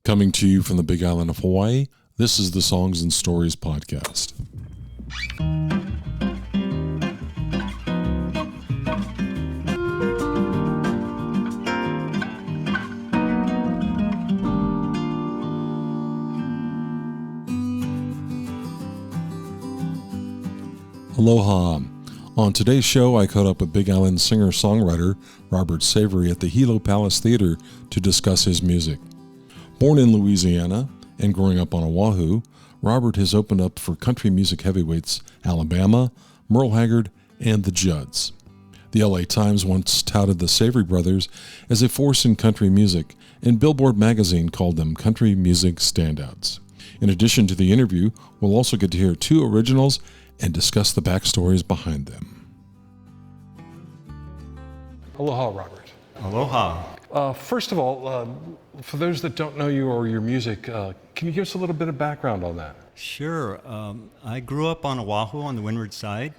Coming to you from the Big Island of Hawaii, this is the Songs and Stories podcast. Aloha. On today's show, I caught up with Big Island singer-songwriter Robert Savery at the Hilo Palace Theater to discuss his music. Born in Louisiana and growing up on Oahu, Robert has opened up for country music heavyweights Alabama, Merle Haggard, and the Judds. The LA Times once touted the Savery Brothers as a force in country music, and Billboard magazine called them country music standouts. In addition to the interview, we'll also get to hear two originals and discuss the backstories behind them. Aloha, Robert. Aloha. First of all, for those that don't know you or your music, can you give us a little bit of background on that? Sure. I grew up on Oahu on the windward side.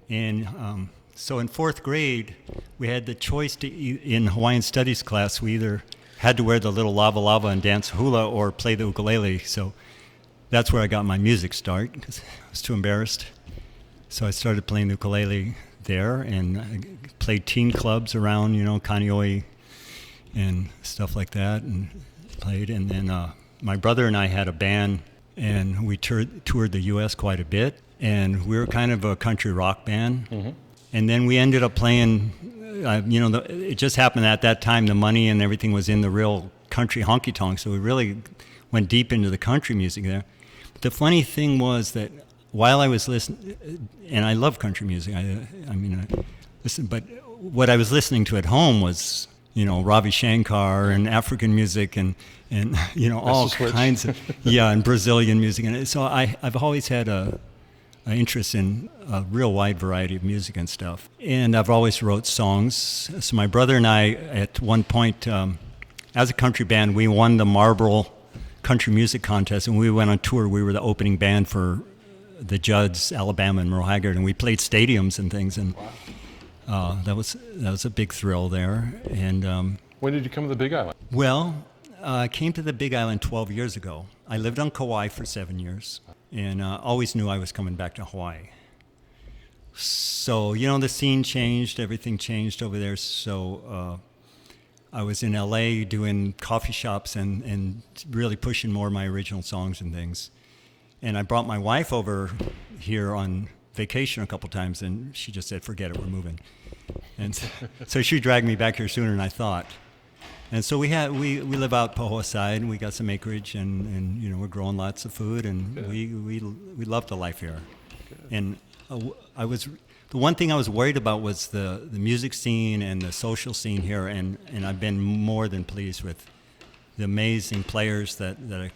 And so in fourth grade, we had the choice in Hawaiian studies class, we either had to wear the little lava and dance hula or play the ukulele. So that's where I got my music start because I was too embarrassed. So I started playing the ukulele there and I played teen clubs around, Kaneohe and stuff like that and played. And then my brother and I had a band and we toured the U.S. quite a bit. And we were kind of a country rock band. Mm-hmm. And then we ended up playing, it just happened at that time the money and everything was in the real country honky-tonks. So we really went deep into the country music there. The funny thing was that while I was listening, and I love country music, I listen, but what I was listening to at home was, Ravi Shankar and African music and all kinds of, and Brazilian music. And so I've always had an interest in a real wide variety of music and stuff. And I've always wrote songs. So my brother and I, at one point, as a country band, we won the Marlboro country music contest, and we went on tour. We were the opening band for the Judds, Alabama, and Merle Haggard, and we played stadiums and things, and that was a big thrill there. And when did you come to the Big Island? Well, I came to the Big Island 12 years ago. I lived on Kauai for 7 years, and always knew I was coming back to Hawaii. So the scene changed, everything changed over there. So I was in LA doing coffee shops and really pushing more of my original songs and things. And I brought my wife over here on vacation a couple times, and she just said, forget it, we're moving. And so she dragged me back here sooner than I thought. And so we live out Pahoa side, and we got some acreage, and we're growing lots of food, and we love the life here. And the one thing I was worried about was the music scene and the social scene here, and I've been more than pleased with the amazing players that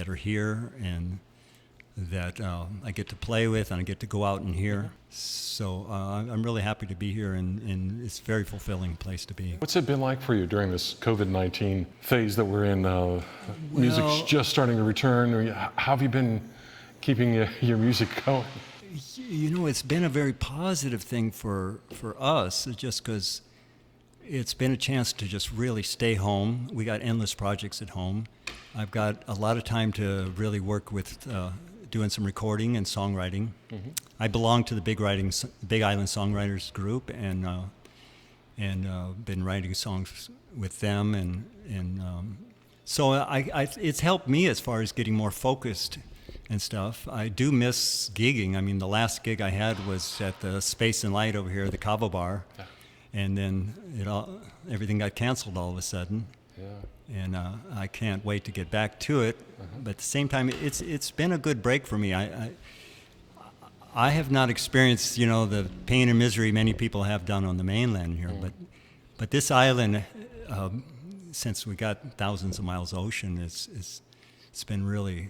are here and that I get to play with and I get to go out and hear. So I'm really happy to be here, and it's a very fulfilling place to be. What's it been like for you during this COVID-19 phase that we're in? Music's just starting to return. How have you been keeping your music going? It's been a very positive thing for us, just because it's been a chance to just really stay home. We got endless projects at home. I've got a lot of time to really work with doing some recording and songwriting. Mm-hmm. I belong to the Big Island Songwriters group, and been writing songs with them, and so it's helped me as far as getting more focused and stuff. I do miss gigging. I mean, the last gig I had was at the Space and Light over here, the Kava Bar, and then everything got canceled all of a sudden. Yeah. And I can't wait to get back to it. Uh-huh. But at the same time, it's been a good break for me. I have not experienced the pain and misery many people have done on the mainland here, but this island, since we got thousands of miles of ocean, it's been really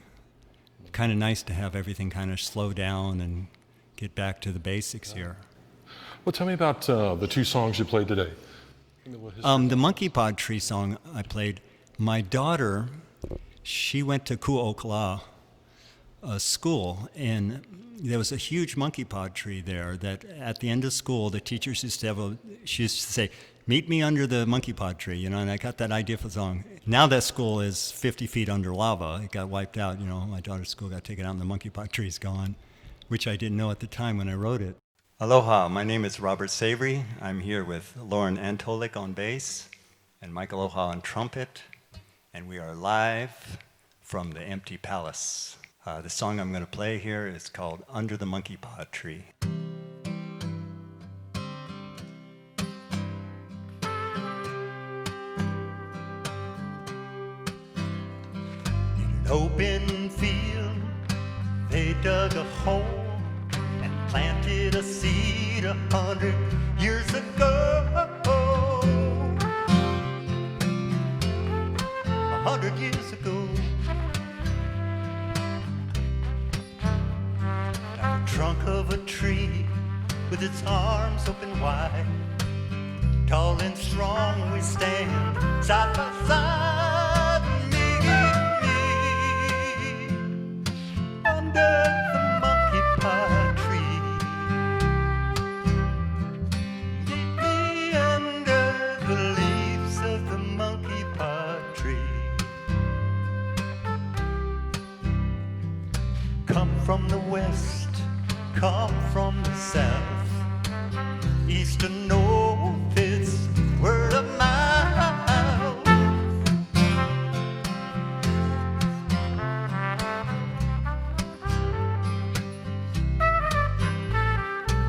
kind of nice to have everything kind of slow down and get back to the basics here. Well, tell me about the two songs you played today. The Monkey Pod Tree song I played, my daughter, she went to Ku'okala school, and there was a huge monkey pod tree there that at the end of school, the teachers used to say, Meet me under the monkey pod tree, and I got that idea for the song. Now that school is 50 feet under lava. It got wiped out, my daughter's school got taken out and the monkey pod tree's gone, which I didn't know at the time when I wrote it. Aloha, my name is Robert Savery. I'm here with Lauren Antolik on bass and Mike Aloha on trumpet, and we are live from the empty palace. The song I'm going to play here is called Under the Monkey Pod Tree. In an open field, they dug a hole and planted a seed 100 years ago. 100 years ago. At the trunk of a tree with its arms open wide, tall and strong we stand side by side, me, under the monkey pod tree. Meet me under the leaves of the monkey pod tree. Come from the west, come from the south, east or north, it's word of mouth.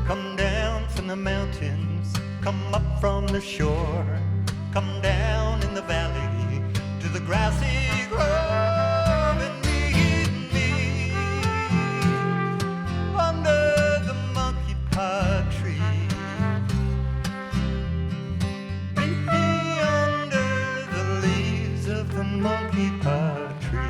Come down from the mountains, come up from the shore, come down in the valley to the grassy grove and meet me under the monkey pod tree. Meet me under the leaves of the monkey pod tree.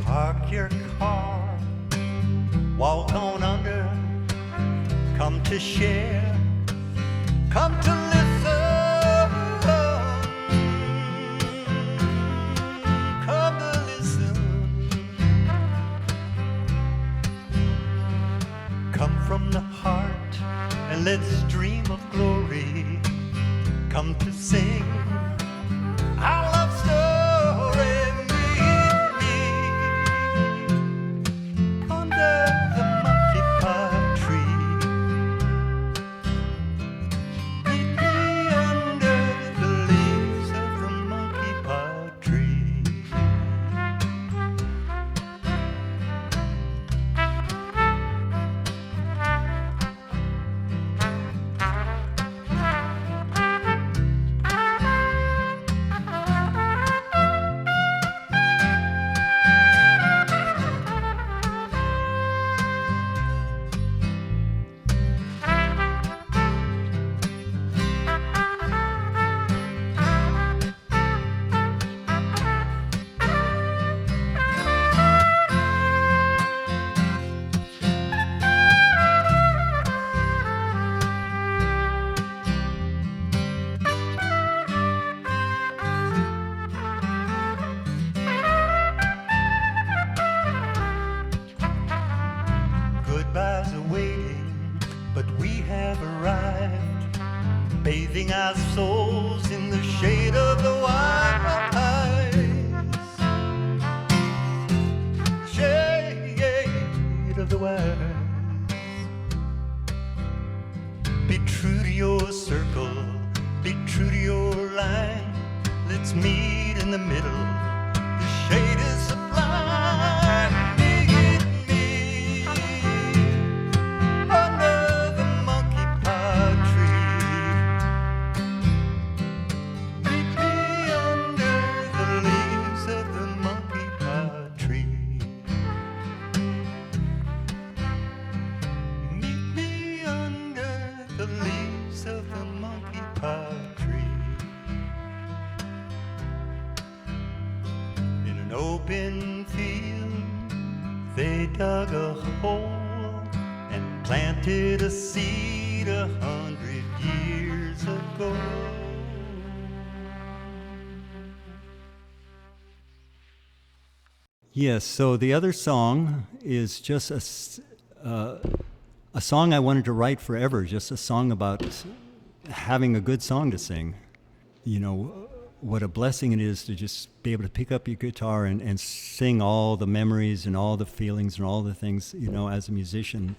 Park your car, walk on under, come to share, come to listen, come to listen. Come from the heart and let's dream of glory, come to sing our love story. Meet me under the monkey pod tree. Meet me under the leaves of the monkey pod tree. Goodbyes are waiting, but we have arrived, bathing our souls in the shade of the wise. Shade of the wise. Be true to your circle, be true to your line. Let's meet in the middle, the shade is sublime. Meet me under the monkey pod tree. Meet me under the leaves of the monkey pod tree. Meet me under the leaves of the monkey pod tree. In an open field, they dug a hole and planted a seed 100 years ago. Yes, so the other song is just a song I wanted to write forever, just a song about having a good song to sing. You know, what a blessing it is to just be able to pick up your guitar and sing all the memories and all the feelings and all the things, you know, as a musician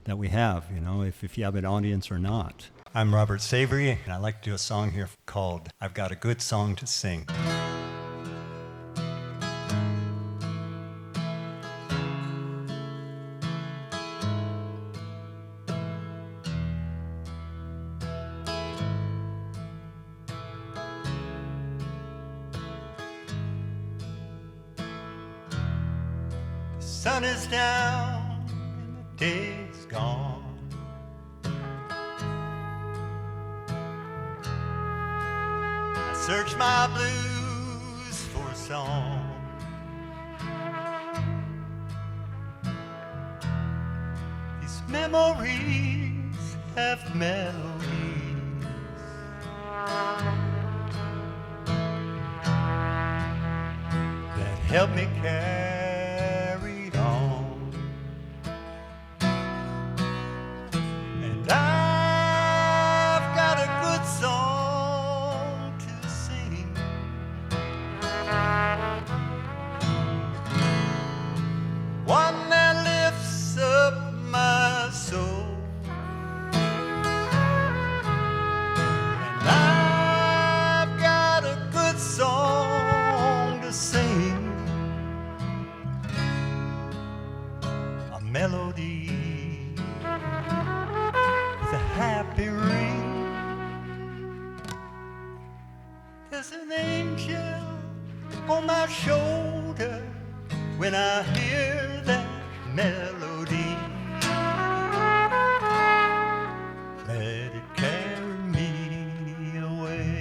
that we have, you know, if you have an audience or not. I'm Robert Savery, and I'd like to do a song here called I've Got a Good Song to Sing. The sun is down and the day is gone. I search my blues for a song. These memories have melodies that help me carry on. And I've got a good song to sing. One that lifts up my soul. And I've got a good song to sing. A melody with a happy ring. There's an angel on my shoulder when I hear that melody. Let it carry me away.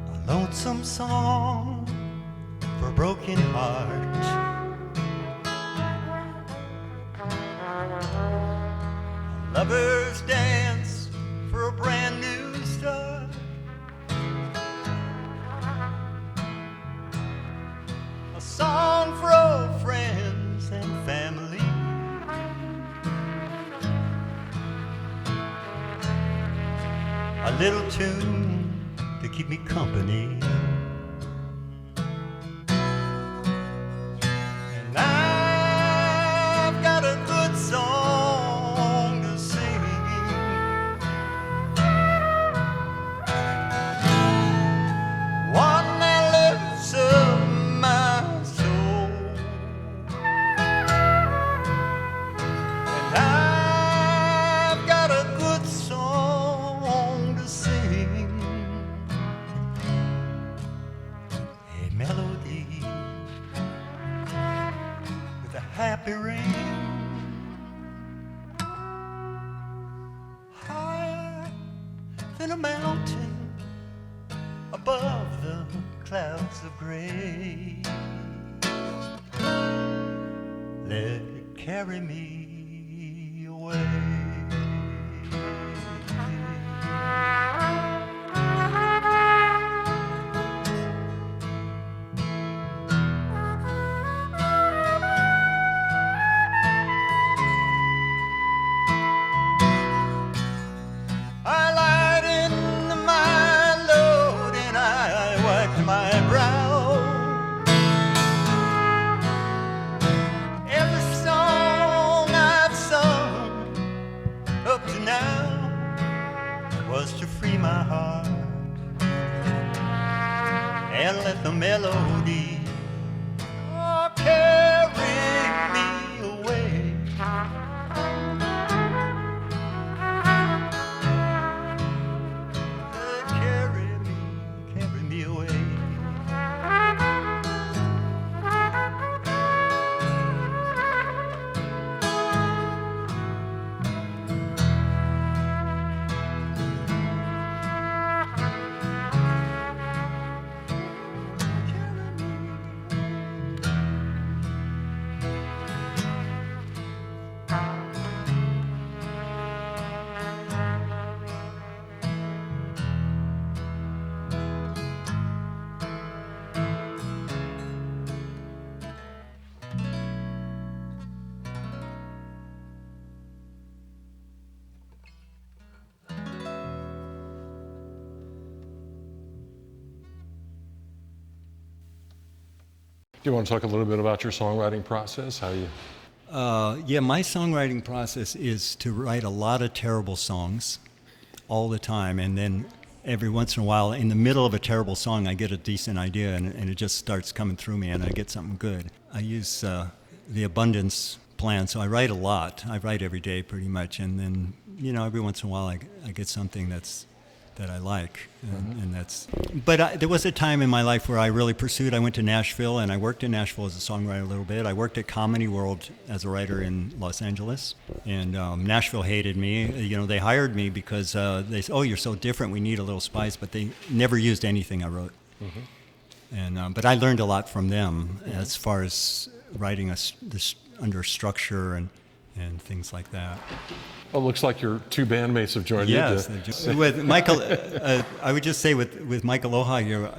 A lonesome song for a broken heart. Lovers dance for a brand new start. A song for old friends and family. A little tune to keep me company. And I've got a good song to sing. One that lifts up my soul. And I've got a good song to sing. A melody with a happy ring. Higher than a mountain, above the clouds of gray. Let it carry me away. I lied into my load and I wiped my brow. Every song I've sung up to now was to free my heart and let the melody carry me away. Carry me away. Do you want to talk a little bit about your songwriting process? How you? Yeah, my songwriting process is to write a lot of terrible songs all the time, and then every once in a while, in the middle of a terrible song, I get a decent idea, and it just starts coming through me, and I get something good. I use the abundance plan, so I write a lot. I write every day pretty much, and then every once in a while, I get something that I like, and that's. But there was a time in my life where I really pursued. I went to Nashville, and I worked in Nashville as a songwriter a little bit. I worked at Comedy World as a writer in Los Angeles, and Nashville hated me. They hired me because they said, "Oh, you're so different. We need a little spice," but they never used anything I wrote. And but I learned a lot from them as far as writing this under structure and things like that. Well, it looks like your two bandmates have joined you. Yes, with Michael, I would just say with Michael Aloha here,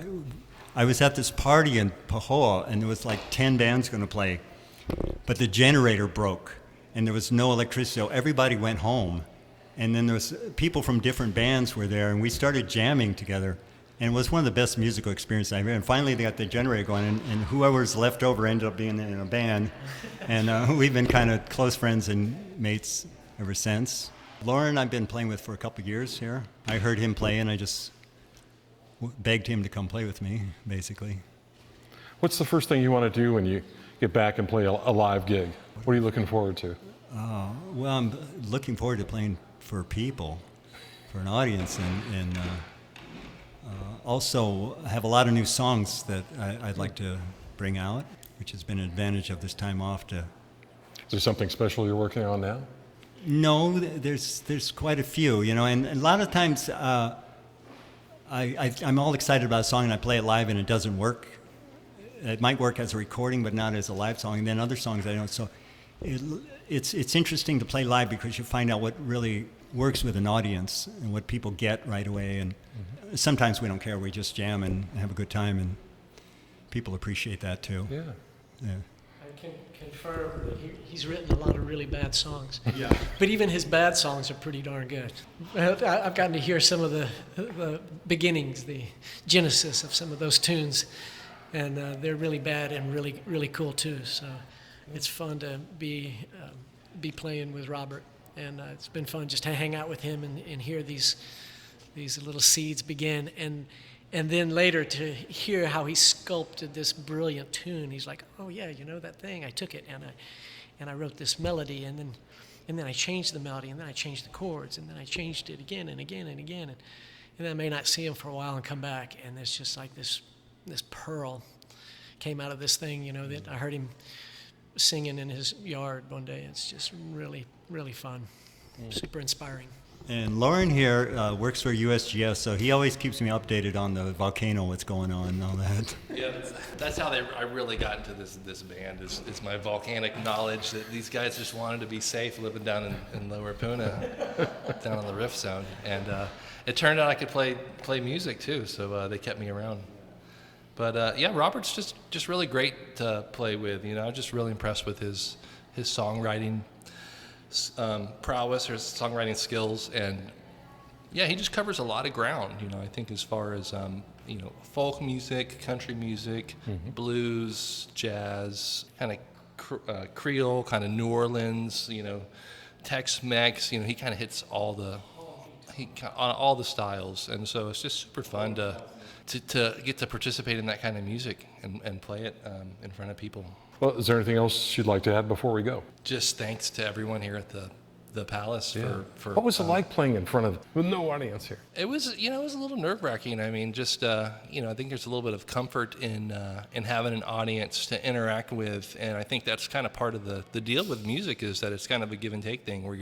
I was at this party in Pahoa, and there was like 10 bands going to play, but the generator broke, and there was no electricity, so everybody went home. And then there was people from different bands were there, and we started jamming together, and it was one of the best musical experiences I've ever had. And finally, they got the generator going, and whoever's left over ended up being in a band, and we've been kind of close friends and mates ever since. Lauren I've been playing with for a couple of years here. I heard him play, and I just begged him to come play with me, basically. What's the first thing you want to do when you get back and play a live gig? What are you looking forward to? Well, I'm looking forward to playing for people, for an audience, and also have a lot of new songs that I'd like to bring out, which has been an advantage of this time off. Is there something special you're working on now? No, there's quite a few, and a lot of times I'm all excited about a song and I play it live and it doesn't work. It might work as a recording, but not as a live song. And then other songs I don't. So it's interesting to play live because you find out what really works with an audience and what people get right away. And sometimes we don't care. We just jam and have a good time, and people appreciate that too. Yeah. I can confirm that he's written a lot of really bad songs. Yeah. But even his bad songs are pretty darn good. I've gotten to hear some of the beginnings, the genesis of some of those tunes, and they're really bad and really, really cool too. So it's fun to be playing with Robert, and it's been fun just to hang out with him and hear these little seeds begin, and then later to hear how he sculpted this brilliant tune. He's like, oh yeah, that thing, I took it and I wrote this melody, and then I changed the melody, and then I changed the chords, and then I changed it again and again and again, and then I may not see him for a while and come back, and it's just like this pearl came out of this thing, that I heard him singing in his yard one day. It's just really, really fun, super inspiring. And Lauren here works for USGS, so he always keeps me updated on the volcano, what's going on and all that. Yeah, that's how I really got into this band, is my volcanic knowledge that these guys just wanted to be safe living down in Lower Puna, down on the Rift Zone. And it turned out I could play music too, so they kept me around. But yeah, Robert's just really great to play with. I'm just really impressed with his songwriting prowess or his songwriting skills, and yeah, he just covers a lot of ground. I think as far as folk music, country music, blues, jazz, kind of Creole, kind of New Orleans, Tex-Mex. He kind of hits all the styles, and so it's just super fun to get to participate in that kind of music and play it in front of people. Well, is there anything else you'd like to add before we go? Just thanks to everyone here at the Palace for What was it like playing in front of with no audience here? It was it was a little nerve-wracking. I mean, just I think there's a little bit of comfort in having an audience to interact with, and I think that's kind of part of the deal with music, is that it's kind of a give and take thing where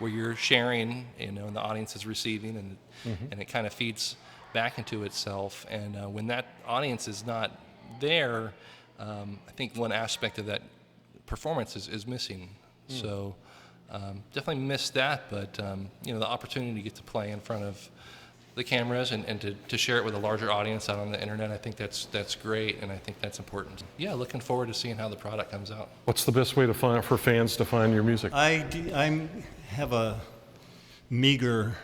you're sharing, and the audience is receiving, and it kind of feeds back into itself. And when that audience is not there, I think one aspect of that performance is missing. So definitely missed that, but the opportunity to get to play in front of the cameras and to share it with a larger audience out on the internet, I think that's great, and I think that's important. Yeah, looking forward to seeing how the product comes out. What's the best way for fans to find your music? I have a meager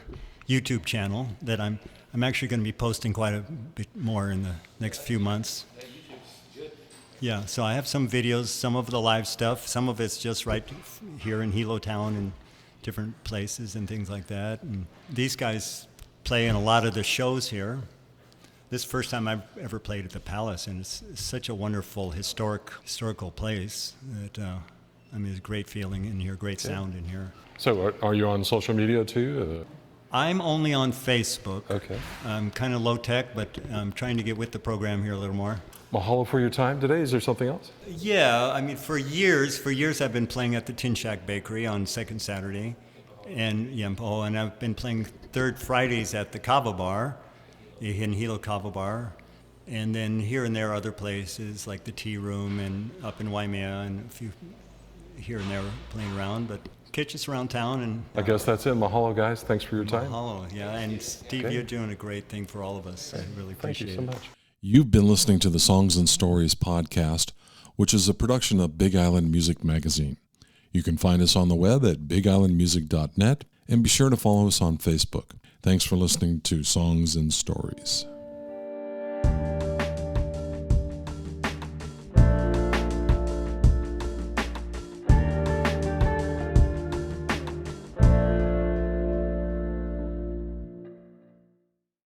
YouTube channel that I'm actually going to be posting quite a bit more in the next few months. Yeah, so I have some videos, some of the live stuff, some of it's just right here in Hilo town and different places and things like that. And these guys play in a lot of the shows here. This is the first time I've ever played at the Palace, and it's such a wonderful historical place that, it's a great feeling in here, great sound in here. So are you on social media too? I'm only on Facebook. Okay. I'm kind of low tech, but I'm trying to get with the program here a little more. Mahalo for your time today. Is there something else? Yeah, for years I've been playing at the Tin Shack Bakery on second Saturday, and and I've been playing third Fridays at the Kava Bar, in Hilo Kava Bar, and then here and there other places like the Tea Room and up in Waimea and a few here and there playing around, but catch us around town. And I guess that's it. Mahalo, guys. Thanks for your time. Mahalo, yeah, and Steve, Okay. You're doing a great thing for all of us. I really appreciate Thank you so it. much. You've been listening to the Songs and Stories podcast, which is a production of Big Island Music Magazine. You can find us on the web at bigislandmusic.net, and be sure to follow us on Facebook. Thanks for listening to Songs and Stories.